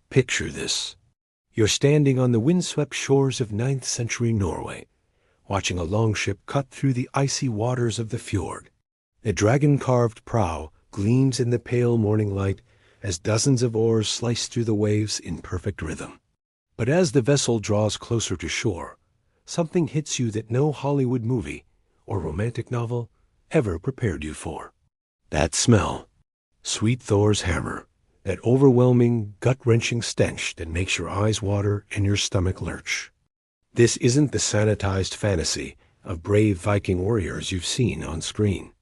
Picture this. You're standing on the windswept shores of 9th century Norway, watching a longship cut through the icy waters of the fjord. A dragon-carved prow gleams in the pale morning light as dozens of oars slice through the waves in perfect rhythm. But as the vessel draws closer to shore, something hits you that no Hollywood movie or romantic novel ever prepared you for. That smell. Sweet Thor's hammer. That overwhelming, gut-wrenching stench that makes your eyes water and your stomach lurch. This isn't the sanitized fantasy of brave Viking warriors you've seen on screen.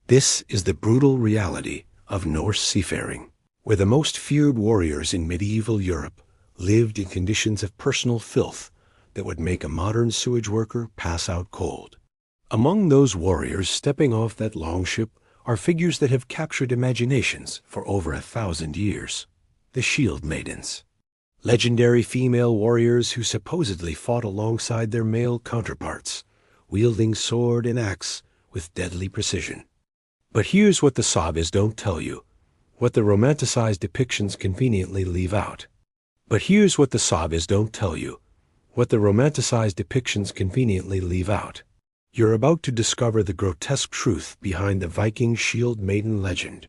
This is the brutal reality of Norse seafaring, where the most feared warriors in medieval Europe lived in conditions of personal filth that would make a modern sewage worker pass out cold. Among those warriors stepping off that longship are figures that have captured imaginations for over 1,000 years. The Shield-maidens. Legendary female warriors who supposedly fought alongside their male counterparts, wielding sword and axe with deadly precision. But here's what the sagas don't tell you, what the romanticized depictions conveniently leave out. But here's what the sagas don't tell you, what the romanticized depictions conveniently leave out. You're about to discover the grotesque truth behind the Viking Shield-maiden legend.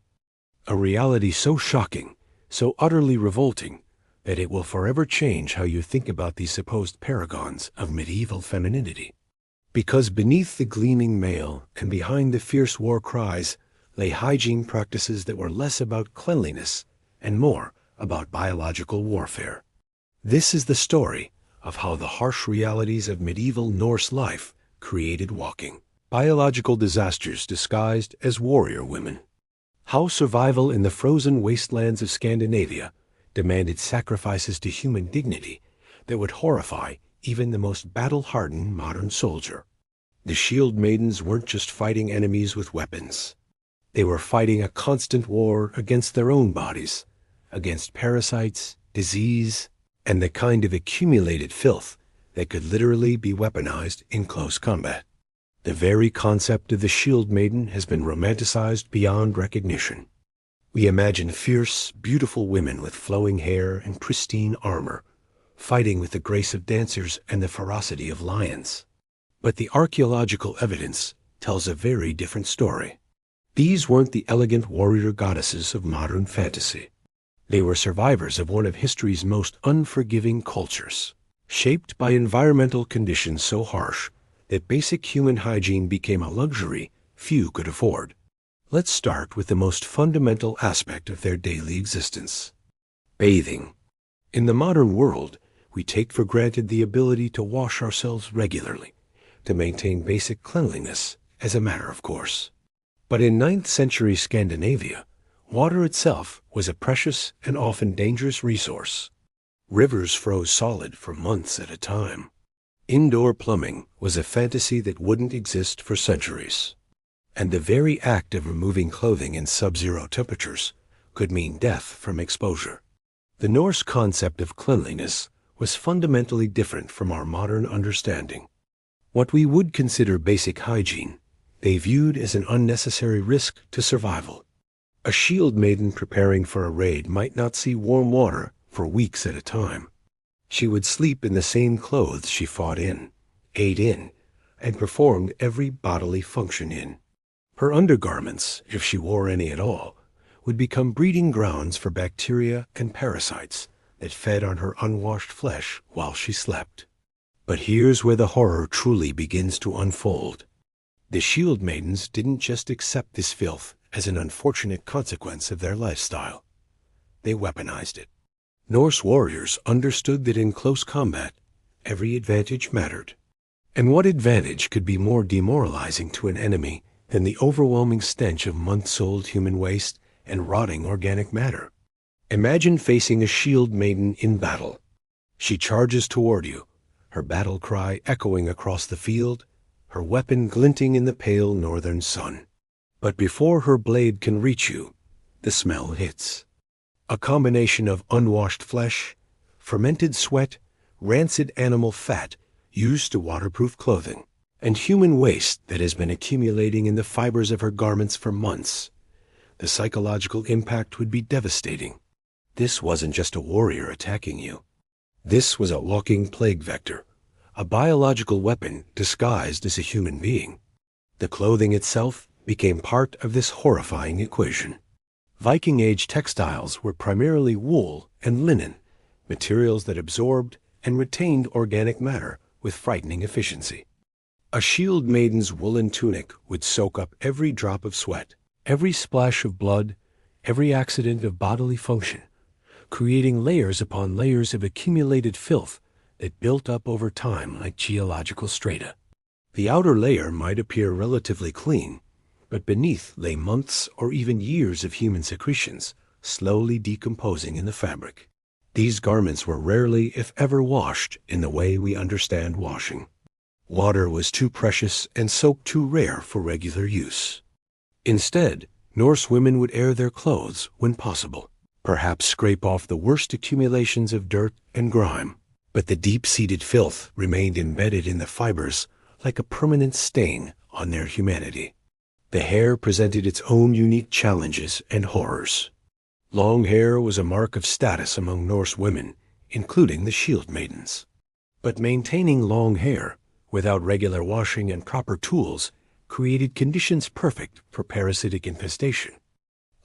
A reality so shocking, so utterly revolting, that it will forever change how you think about these supposed paragons of medieval femininity. Because beneath the gleaming mail and behind the fierce war cries lay hygiene practices that were less about cleanliness and more about biological warfare. This is the story of how the harsh realities of medieval Norse life created walking. Biological disasters disguised as warrior women. How survival in the frozen wastelands of Scandinavia demanded sacrifices to human dignity that would horrify even the most battle-hardened modern soldier. The Shield-maidens weren't just fighting enemies with weapons. They were fighting a constant war against their own bodies, against parasites, disease, and the kind of accumulated filth that could literally be weaponized in close combat. The very concept of the Shield-maiden has been romanticized beyond recognition. We imagine fierce, beautiful women with flowing hair and pristine armor, fighting with the grace of dancers and the ferocity of lions. But the archaeological evidence tells a very different story. These weren't the elegant warrior goddesses of modern fantasy. They were survivors of one of history's most unforgiving cultures, shaped by environmental conditions so harsh that basic human hygiene became a luxury few could afford. Let's start with the most fundamental aspect of their daily existence: bathing. In the modern world, we take for granted the ability to wash ourselves regularly, to maintain basic cleanliness as a matter of course. But in 9th century Scandinavia, water itself was a precious and often dangerous resource. Rivers froze solid for months at a time. Indoor plumbing was a fantasy that wouldn't exist for centuries. And the very act of removing clothing in sub-zero temperatures could mean death from exposure. The Norse concept of cleanliness was fundamentally different from our modern understanding. What we would consider basic hygiene, they viewed as an unnecessary risk to survival. A Shield-maiden preparing for a raid might not see warm water for weeks at a time. She would sleep in the same clothes she fought in, ate in, and performed every bodily function in. Her undergarments, if she wore any at all, would become breeding grounds for bacteria and parasites that fed on her unwashed flesh while she slept. But here's where the horror truly begins to unfold. The Shield-maidens didn't just accept this filth as an unfortunate consequence of their lifestyle. They weaponized it. Norse warriors understood that in close combat, every advantage mattered. And what advantage could be more demoralizing to an enemy than the overwhelming stench of months-old human waste and rotting organic matter? Imagine facing a Shield-maiden in battle. She charges toward you, her battle cry echoing across the field, her weapon glinting in the pale northern sun. But before her blade can reach you, the smell hits. A combination of unwashed flesh, fermented sweat, rancid animal fat used to waterproof clothing, and human waste that has been accumulating in the fibers of her garments for months. The psychological impact would be devastating. This wasn't just a warrior attacking you. This was a walking plague vector, a biological weapon disguised as a human being. The clothing itself became part of this horrifying equation. Viking Age textiles were primarily wool and linen, materials that absorbed and retained organic matter with frightening efficiency. A shield-maiden's woolen tunic would soak up every drop of sweat, every splash of blood, every accident of bodily function, creating layers upon layers of accumulated filth that built up over time like geological strata. The outer layer might appear relatively clean, but beneath lay months or even years of human secretions, slowly decomposing in the fabric. These garments were rarely, if ever, washed in the way we understand washing. Water was too precious and soap too rare for regular use. Instead, Norse women would air their clothes when possible, perhaps scrape off the worst accumulations of dirt and grime. But the deep-seated filth remained embedded in the fibers like a permanent stain on their humanity. The hair presented its own unique challenges and horrors. Long hair was a mark of status among Norse women, including the Shield-maidens. But maintaining long hair, without regular washing and proper tools, created conditions perfect for parasitic infestation.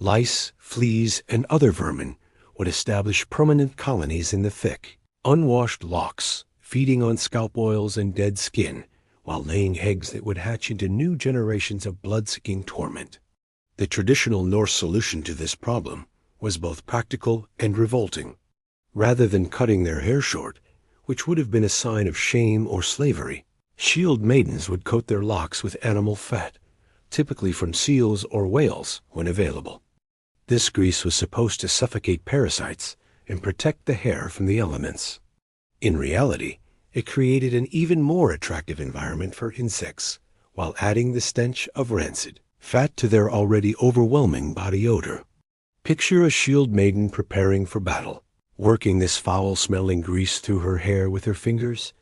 Lice, fleas, and other vermin would establish permanent colonies in the thick, unwashed locks, feeding on scalp oils and dead skin, while laying eggs that would hatch into new generations of blood-sucking torment. The traditional Norse solution to this problem was both practical and revolting. Rather than cutting their hair short, which would have been a sign of shame or slavery, shield-maidens would coat their locks with animal fat, typically from seals or whales when available. This grease was supposed to suffocate parasites and protect the hair from the elements. In reality, it created an even more attractive environment for insects, while adding the stench of rancid fat to their already overwhelming body odor. Picture a shield-maiden preparing for battle, working this foul-smelling grease through her hair with her fingers,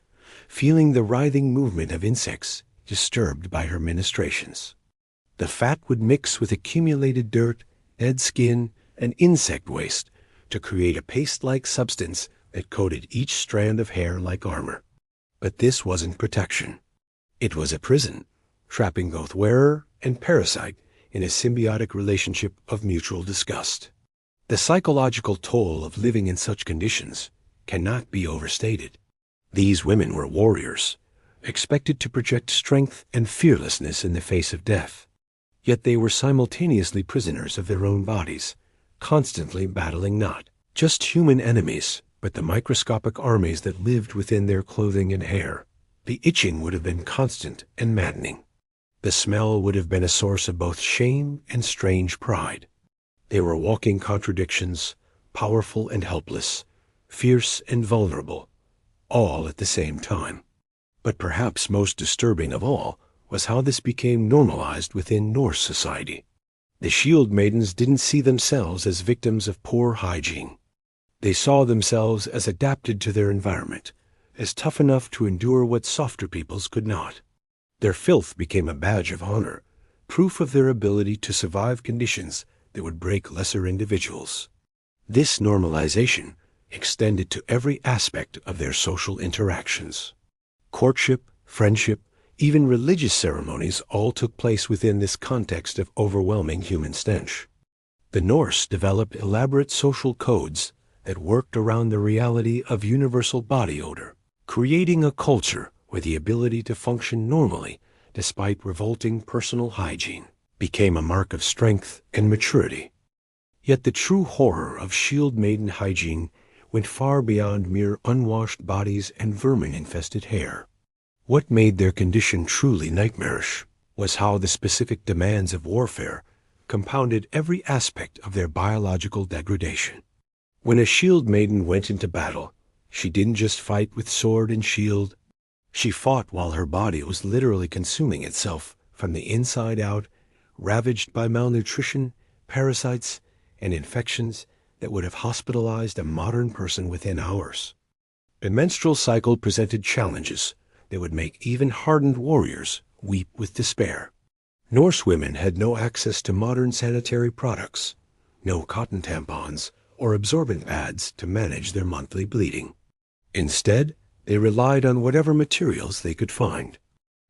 feeling the writhing movement of insects disturbed by her ministrations. The fat would mix with accumulated dirt, dead skin, and insect waste to create a paste-like substance that coated each strand of hair like armor. But this wasn't protection. It was a prison, trapping both wearer and parasite in a symbiotic relationship of mutual disgust. The psychological toll of living in such conditions cannot be overstated. These women were warriors, expected to project strength and fearlessness in the face of death. Yet they were simultaneously prisoners of their own bodies, constantly battling not just human enemies, but the microscopic armies that lived within their clothing and hair. The itching would have been constant and maddening. The smell would have been a source of both shame and strange pride. They were walking contradictions, powerful and helpless, fierce and vulnerable, all at the same time. But perhaps most disturbing of all was how this became normalized within Norse society. The shield-maidens didn't see themselves as victims of poor hygiene. They saw themselves as adapted to their environment, as tough enough to endure what softer peoples could not. Their filth became a badge of honor, proof of their ability to survive conditions that would break lesser individuals. This normalization extended to every aspect of their social interactions. Courtship, friendship, even religious ceremonies all took place within this context of overwhelming human stench. The Norse developed elaborate social codes that worked around the reality of universal body odor, creating a culture where the ability to function normally, despite revolting personal hygiene, became a mark of strength and maturity. Yet the true horror of shield-maiden hygiene went far beyond mere unwashed bodies and vermin-infested hair. What made their condition truly nightmarish was how the specific demands of warfare compounded every aspect of their biological degradation. When a shield-maiden went into battle, she didn't just fight with sword and shield. She fought while her body was literally consuming itself from the inside out, ravaged by malnutrition, parasites, and infections that would have hospitalized a modern person within hours. The menstrual cycle presented challenges that would make even hardened warriors weep with despair. Norse women had no access to modern sanitary products, no cotton tampons or absorbent pads to manage their monthly bleeding. Instead, they relied on whatever materials they could find.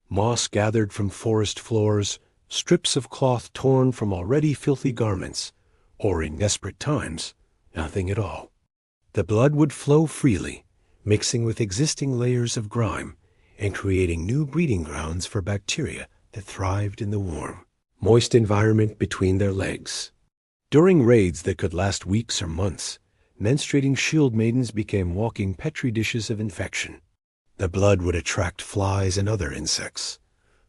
Moss gathered from forest floors, strips of cloth torn from already filthy garments, or in desperate times, nothing at all. The blood would flow freely, mixing with existing layers of grime and creating new breeding grounds for bacteria that thrived in the warm, moist environment between their legs. During raids that could last weeks or months, menstruating shield maidens became walking petri dishes of infection. The blood would attract flies and other insects,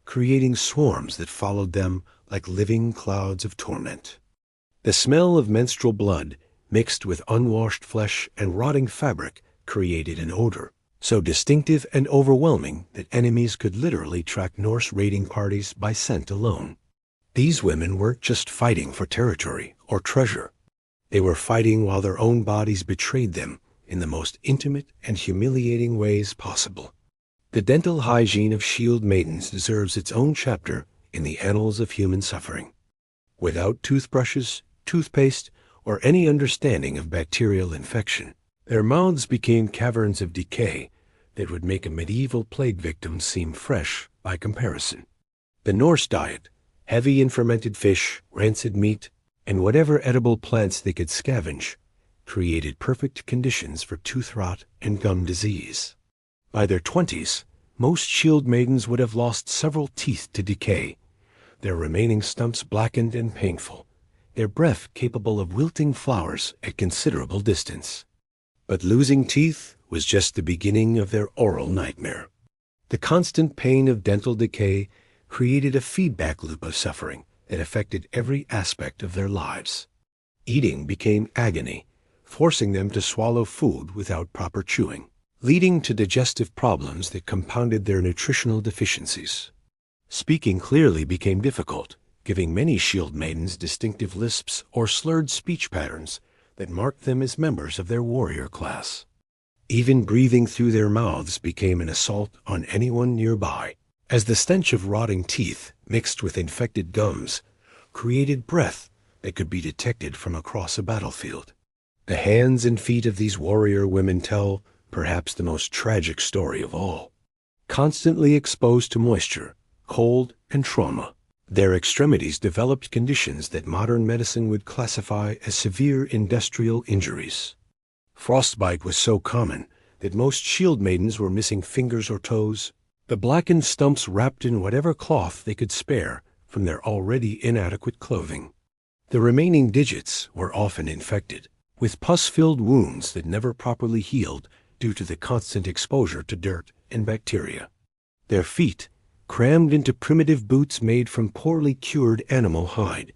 creating swarms that followed them like living clouds of torment. The smell of menstrual blood, mixed with unwashed flesh and rotting fabric, created an odor so distinctive and overwhelming that enemies could literally track Norse raiding parties by scent alone. These women weren't just fighting for territory or treasure. They were fighting while their own bodies betrayed them in the most intimate and humiliating ways possible. The dental hygiene of shield maidens deserves its own chapter in the annals of human suffering. Without toothbrushes, toothpaste, or any understanding of bacterial infection, their mouths became caverns of decay that would make a medieval plague victim seem fresh by comparison. The Norse diet, heavy in fermented fish, rancid meat, and whatever edible plants they could scavenge, created perfect conditions for tooth rot and gum disease. By their 20s, most shield maidens would have lost several teeth to decay, their remaining stumps blackened and painful, their breath capable of wilting flowers at considerable distance. But losing teeth was just the beginning of their oral nightmare. The constant pain of dental decay created a feedback loop of suffering that affected every aspect of their lives. Eating became agony, forcing them to swallow food without proper chewing, leading to digestive problems that compounded their nutritional deficiencies. Speaking clearly became difficult, giving many shield maidens distinctive lisps or slurred speech patterns that marked them as members of their warrior class. Even breathing through their mouths became an assault on anyone nearby, as the stench of rotting teeth mixed with infected gums created breath that could be detected from across a battlefield. The hands and feet of these warrior women tell perhaps the most tragic story of all. Constantly exposed to moisture, cold, and trauma, their extremities developed conditions that modern medicine would classify as severe industrial injuries. Frostbite was so common that most shield maidens were missing fingers or toes, the blackened stumps wrapped in whatever cloth they could spare from their already inadequate clothing. The remaining digits were often infected, with pus-filled wounds that never properly healed due to the constant exposure to dirt and bacteria. Their feet, crammed into primitive boots made from poorly cured animal hide,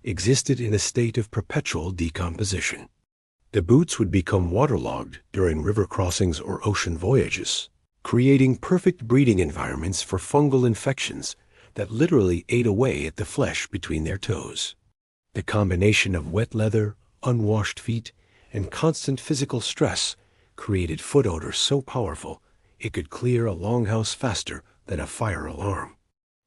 existed in a state of perpetual decomposition. The boots would become waterlogged during river crossings or ocean voyages, creating perfect breeding environments for fungal infections that literally ate away at the flesh between their toes. The combination of wet leather, unwashed feet, and constant physical stress created foot odor so powerful it could clear a longhouse faster than a fire alarm.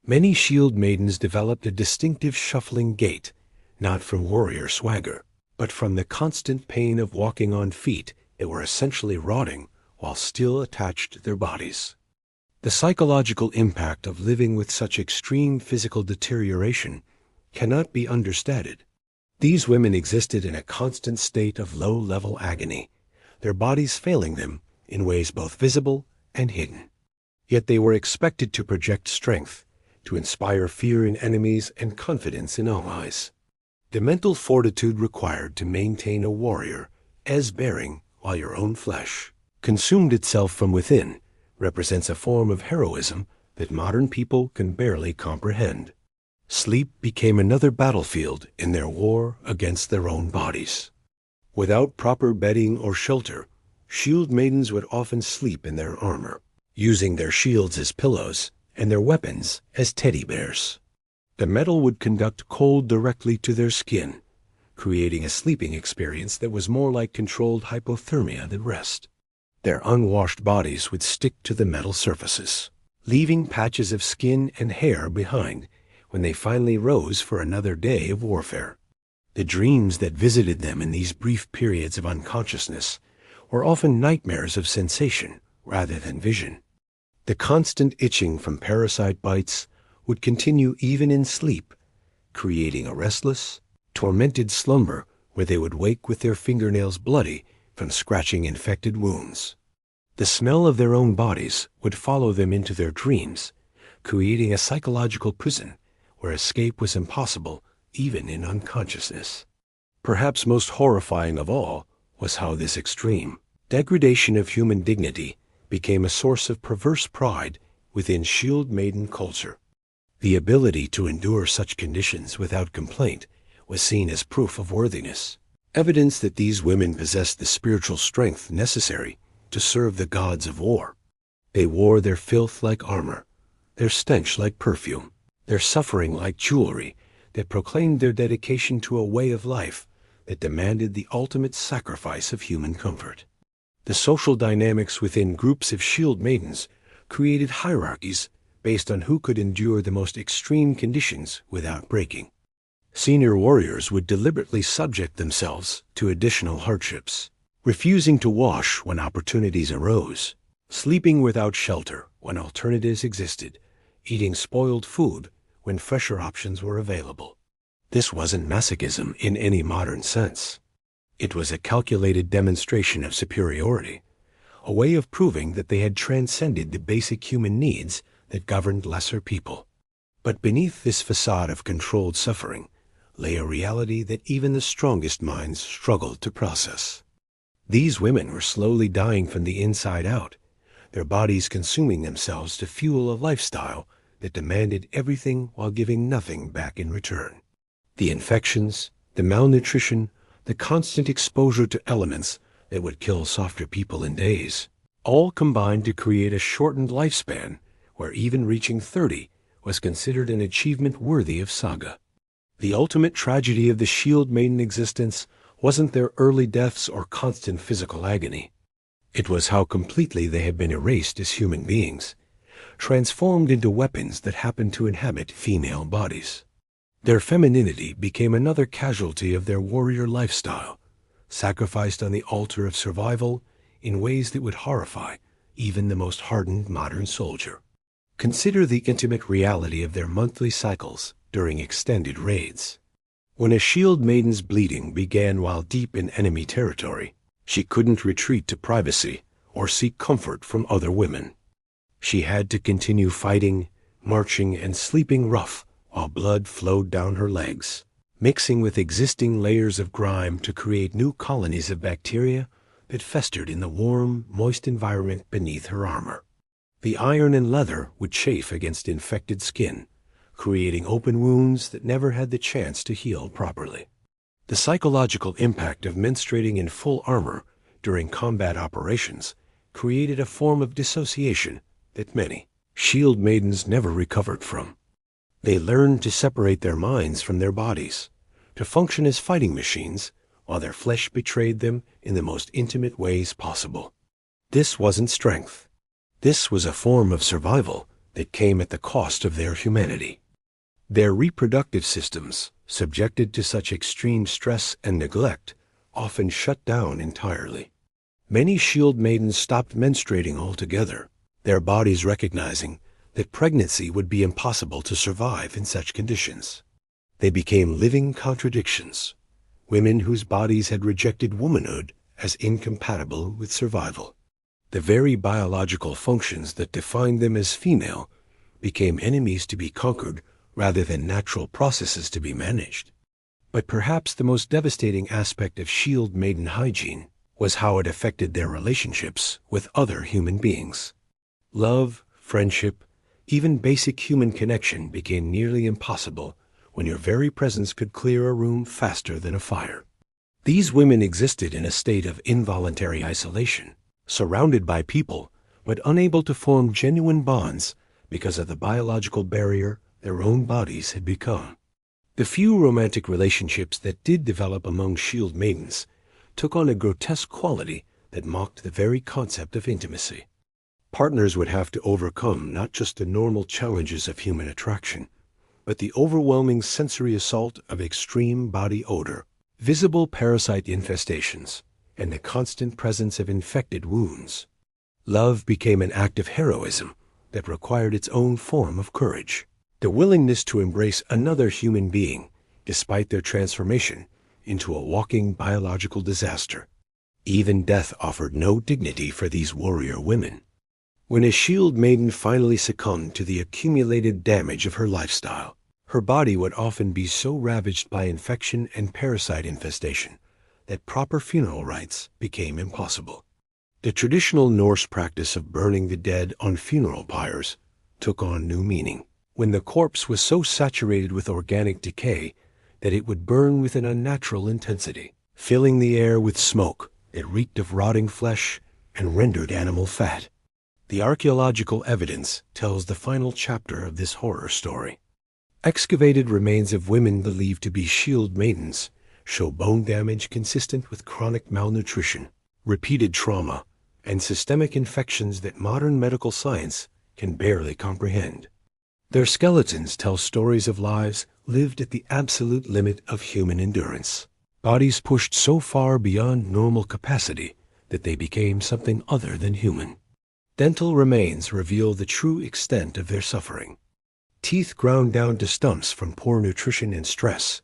Many shield maidens developed a distinctive shuffling gait, not from warrior swagger, but from the constant pain of walking on feet that were essentially rotting while still attached to their bodies. The psychological impact of living with such extreme physical deterioration cannot be understated. These women existed in a constant state of low-level agony, their bodies failing them in ways both visible and hidden. Yet they were expected to project strength, to inspire fear in enemies and confidence in allies. The mental fortitude required to maintain a warrior as bearing while your own flesh consumed itself from within represents a form of heroism that modern people can barely comprehend. Sleep became another battlefield in their war against their own bodies. Without proper bedding or shelter, shield maidens would often sleep in their armor, using their shields as pillows and their weapons as teddy bears. The metal would conduct cold directly to their skin, creating a sleeping experience that was more like controlled hypothermia than rest. Their unwashed bodies would stick to the metal surfaces, leaving patches of skin and hair behind when they finally rose for another day of warfare. The dreams that visited them in these brief periods of unconsciousness were often nightmares of sensation rather than vision. The constant itching from parasite bites would continue even in sleep, creating a restless, tormented slumber where they would wake with their fingernails bloody from scratching infected wounds. The smell of their own bodies would follow them into their dreams, creating a psychological prison where escape was impossible even in unconsciousness. Perhaps most horrifying of all was how this extreme degradation of human dignity became a source of perverse pride within Shield-maiden culture. The ability to endure such conditions without complaint was seen as proof of worthiness, evidence that these women possessed the spiritual strength necessary to serve the gods of war. They wore their filth like armor, their stench like perfume, their suffering like jewelry that proclaimed their dedication to a way of life that demanded the ultimate sacrifice of human comfort. The social dynamics within groups of Shield-maidens created hierarchies based on who could endure the most extreme conditions without breaking. Senior warriors would deliberately subject themselves to additional hardships, refusing to wash when opportunities arose, sleeping without shelter when alternatives existed, eating spoiled food when fresher options were available. This wasn't masochism in any modern sense. It was a calculated demonstration of superiority, a way of proving that they had transcended the basic human needs that governed lesser people. But beneath this facade of controlled suffering lay a reality that even the strongest minds struggled to process. These women were slowly dying from the inside out, their bodies consuming themselves to fuel a lifestyle that demanded everything while giving nothing back in return. The infections, the malnutrition, the constant exposure to elements that would kill softer people in days, all combined to create a shortened lifespan where even reaching 30 was considered an achievement worthy of saga. The ultimate tragedy of the Shield-maiden existence wasn't their early deaths or constant physical agony. It was how completely they had been erased as human beings, transformed into weapons that happened to inhabit female bodies. Their femininity became another casualty of their warrior lifestyle, sacrificed on the altar of survival in ways that would horrify even the most hardened modern soldier. Consider the intimate reality of their monthly cycles during extended raids. When a Shield-maiden's bleeding began while deep in enemy territory, she couldn't retreat to privacy or seek comfort from other women. She had to continue fighting, marching, and sleeping rough while blood flowed down her legs, mixing with existing layers of grime to create new colonies of bacteria that festered in the warm, moist environment beneath her armor. The iron and leather would chafe against infected skin, creating open wounds that never had the chance to heal properly. The psychological impact of menstruating in full armor during combat operations created a form of dissociation that many Shield-maidens never recovered from. They learned to separate their minds from their bodies, to function as fighting machines while their flesh betrayed them in the most intimate ways possible. This wasn't strength. This was a form of survival that came at the cost of their humanity. Their reproductive systems, subjected to such extreme stress and neglect, often shut down entirely. Many Shield-maidens stopped menstruating altogether, their bodies recognizing that pregnancy would be impossible to survive in such conditions. They became living contradictions, women whose bodies had rejected womanhood as incompatible with survival. The very biological functions that defined them as female became enemies to be conquered rather than natural processes to be managed. But perhaps the most devastating aspect of Shield-maiden hygiene was how it affected their relationships with other human beings. Love, friendship, even basic human connection became nearly impossible when your very presence could clear a room faster than a fire. These women existed in a state of involuntary isolation, surrounded by people, but unable to form genuine bonds because of the biological barrier their own bodies had become. The few romantic relationships that did develop among Shield-maidens took on a grotesque quality that mocked the very concept of intimacy. Partners would have to overcome not just the normal challenges of human attraction, but the overwhelming sensory assault of extreme body odor, visible parasite infestations, and the constant presence of infected wounds. Love became an act of heroism that required its own form of courage. The willingness to embrace another human being, despite their transformation into a walking biological disaster. Even death offered no dignity for these warrior women. When a shield maiden finally succumbed to the accumulated damage of her lifestyle, her body would often be so ravaged by infection and parasite infestation that proper funeral rites became impossible. The traditional Norse practice of burning the dead on funeral pyres took on new meaning, when the corpse was so saturated with organic decay that it would burn with an unnatural intensity, filling the air with smoke that reeked of rotting flesh and rendered animal fat. The archaeological evidence tells the final chapter of this horror story. Excavated remains of women believed to be shield maidens show bone damage consistent with chronic malnutrition, repeated trauma, and systemic infections that modern medical science can barely comprehend. Their skeletons tell stories of lives lived at the absolute limit of human endurance, bodies pushed so far beyond normal capacity that they became something other than human. Dental remains reveal the true extent of their suffering. Teeth ground down to stumps from poor nutrition and stress,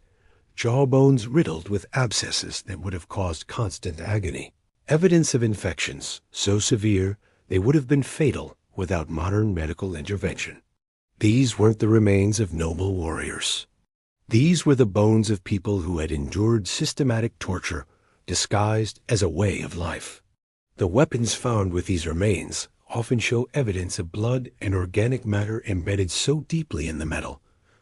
jawbones riddled with abscesses that would have caused constant agony. Evidence of infections so severe they would have been fatal without modern medical intervention. These weren't the remains of noble warriors. These were the bones of people who had endured systematic torture disguised as a way of life. The weapons found with these remains often show evidence of blood and organic matter embedded so deeply in the metal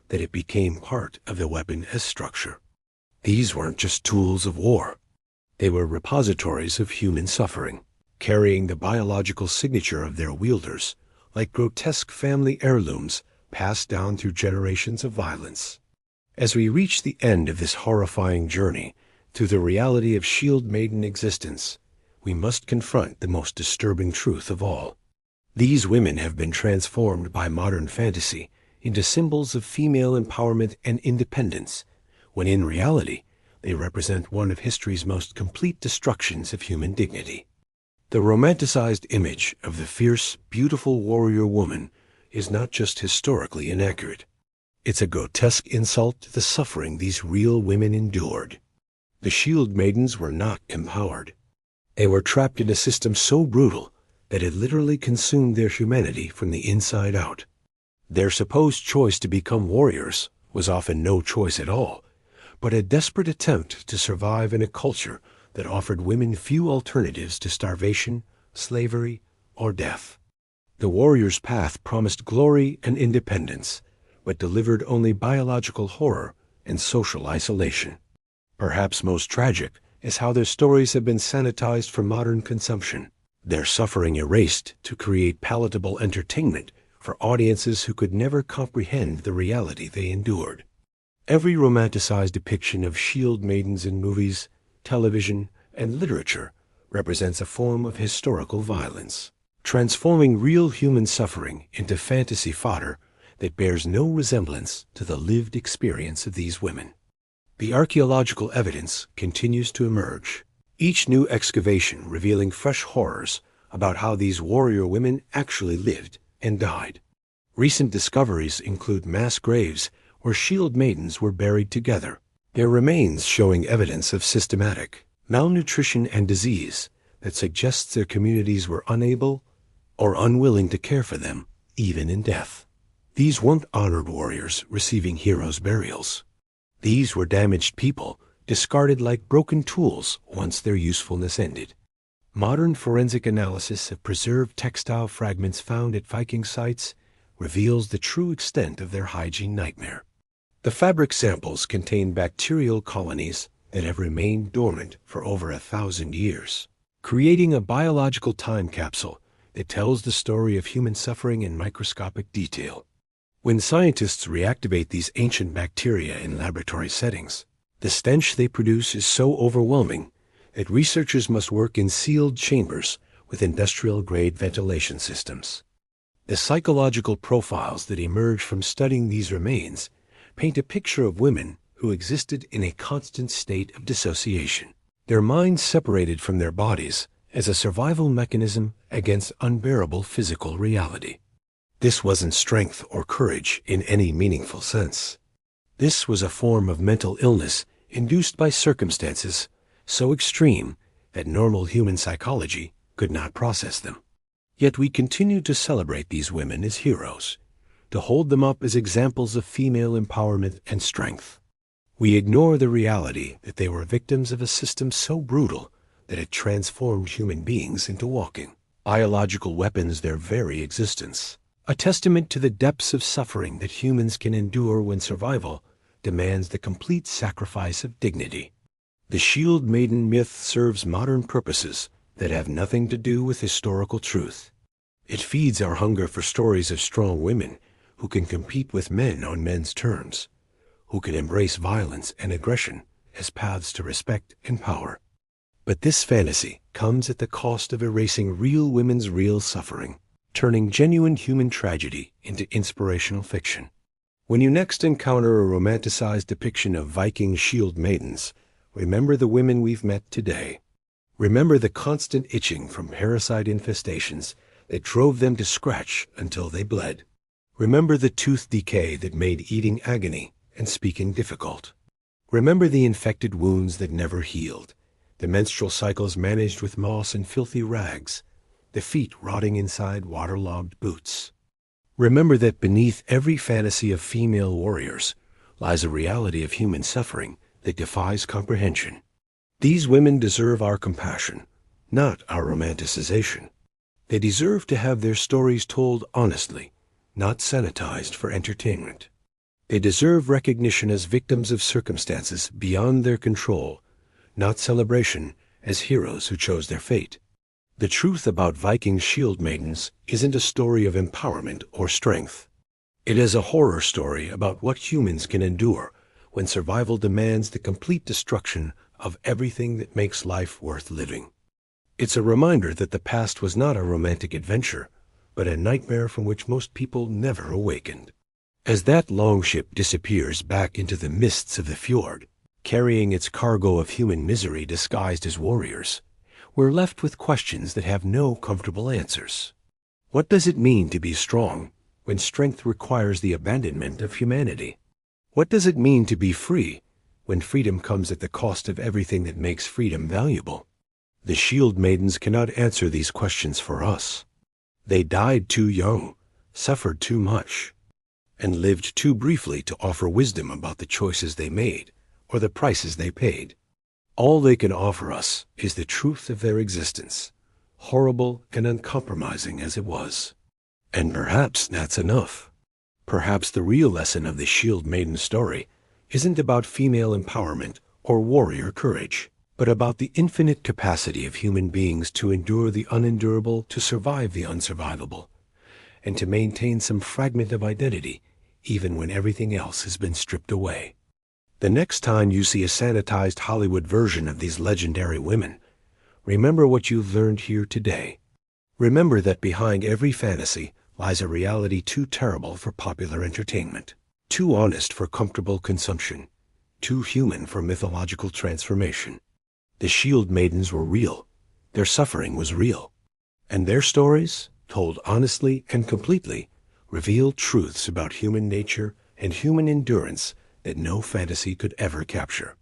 that it became part of the weapon as structure. These weren't just tools of war. They were repositories of human suffering, carrying the biological signature of their wielders, like grotesque family heirlooms passed down through generations of violence. As we reach the end of this horrifying journey through the reality of shield maiden existence, we must confront the most disturbing truth of all. These women have been transformed by modern fantasy into symbols of female empowerment and independence, when in reality, they represent one of history's most complete destructions of human dignity. The romanticized image of the fierce, beautiful warrior woman is not just historically inaccurate. It's a grotesque insult to the suffering these real women endured. The shield maidens were not empowered. They were trapped in a system so brutal that it literally consumed their humanity from the inside out. Their supposed choice to become warriors was often no choice at all, but a desperate attempt to survive in a culture that offered women few alternatives to starvation, slavery, or death. The warrior's path promised glory and independence, but delivered only biological horror and social isolation. Perhaps most tragic is how their stories have been sanitized for modern consumption, their suffering erased to create palatable entertainment for audiences who could never comprehend the reality they endured. Every romanticized depiction of shield maidens in movies, television, and literature represents a form of historical violence, transforming real human suffering into fantasy fodder that bears no resemblance to the lived experience of these women. The archaeological evidence continues to emerge, each new excavation revealing fresh horrors about how these warrior women actually lived and died. Recent discoveries include mass graves where shield maidens were buried together, their remains showing evidence of systematic malnutrition and disease that suggests their communities were unable or unwilling to care for them, even in death. These weren't honored warriors receiving heroes' burials. These were damaged people, discarded like broken tools once their usefulness ended. Modern forensic analysis of preserved textile fragments found at Viking sites reveals the true extent of their hygiene nightmare. The fabric samples contain bacterial colonies that have remained dormant for over 1,000 years, creating a biological time capsule that tells the story of human suffering in microscopic detail. When scientists reactivate these ancient bacteria in laboratory settings, the stench they produce is so overwhelming that researchers must work in sealed chambers with industrial-grade ventilation systems. The psychological profiles that emerge from studying these remains paint a picture of women who existed in a constant state of dissociation, their minds separated from their bodies as a survival mechanism against unbearable physical reality. This wasn't strength or courage in any meaningful sense. This was a form of mental illness induced by circumstances so extreme that normal human psychology could not process them. Yet we continue to celebrate these women as heroes, to hold them up as examples of female empowerment and strength. We ignore the reality that they were victims of a system so brutal that it transformed human beings into walking biological weapons, their very existence. A testament to the depths of suffering that humans can endure when survival demands the complete sacrifice of dignity. The shield maiden myth serves modern purposes that have nothing to do with historical truth. It feeds our hunger for stories of strong women who can compete with men on men's terms, who can embrace violence and aggression as paths to respect and power. But this fantasy comes at the cost of erasing real women's real suffering, turning genuine human tragedy into inspirational fiction. When you next encounter a romanticized depiction of Viking shield maidens, remember the women we've met today. Remember the constant itching from parasite infestations that drove them to scratch until they bled. Remember the tooth decay that made eating agony and speaking difficult. Remember the infected wounds that never healed, the menstrual cycles managed with moss and filthy rags, the feet rotting inside waterlogged boots. Remember that beneath every fantasy of female warriors lies a reality of human suffering that defies comprehension. These women deserve our compassion, not our romanticization. They deserve to have their stories told honestly, not sanitized for entertainment. They deserve recognition as victims of circumstances beyond their control, not celebration as heroes who chose their fate. The truth about Viking shield maidens isn't a story of empowerment or strength. It is a horror story about what humans can endure when survival demands the complete destruction of everything that makes life worth living. It's a reminder that the past was not a romantic adventure, but a nightmare from which most people never awakened. As that longship disappears back into the mists of the fjord, carrying its cargo of human misery disguised as warriors, we're left with questions that have no comfortable answers. What does it mean to be strong when strength requires the abandonment of humanity? What does it mean to be free when freedom comes at the cost of everything that makes freedom valuable? The shield maidens cannot answer these questions for us. They died too young, suffered too much, and lived too briefly to offer wisdom about the choices they made or the prices they paid. All they can offer us is the truth of their existence, horrible and uncompromising as it was. And perhaps that's enough. Perhaps the real lesson of the shield maiden story isn't about female empowerment or warrior courage, but about the infinite capacity of human beings to endure the unendurable, to survive the unsurvivable, and to maintain some fragment of identity even when everything else has been stripped away. The next time you see a sanitized Hollywood version of these legendary women, remember what you've learned here today. Remember that behind every fantasy lies a reality too terrible for popular entertainment, too honest for comfortable consumption, too human for mythological transformation. The shield maidens were real, their suffering was real, and their stories, told honestly and completely, reveal truths about human nature and human endurance that no fantasy could ever capture.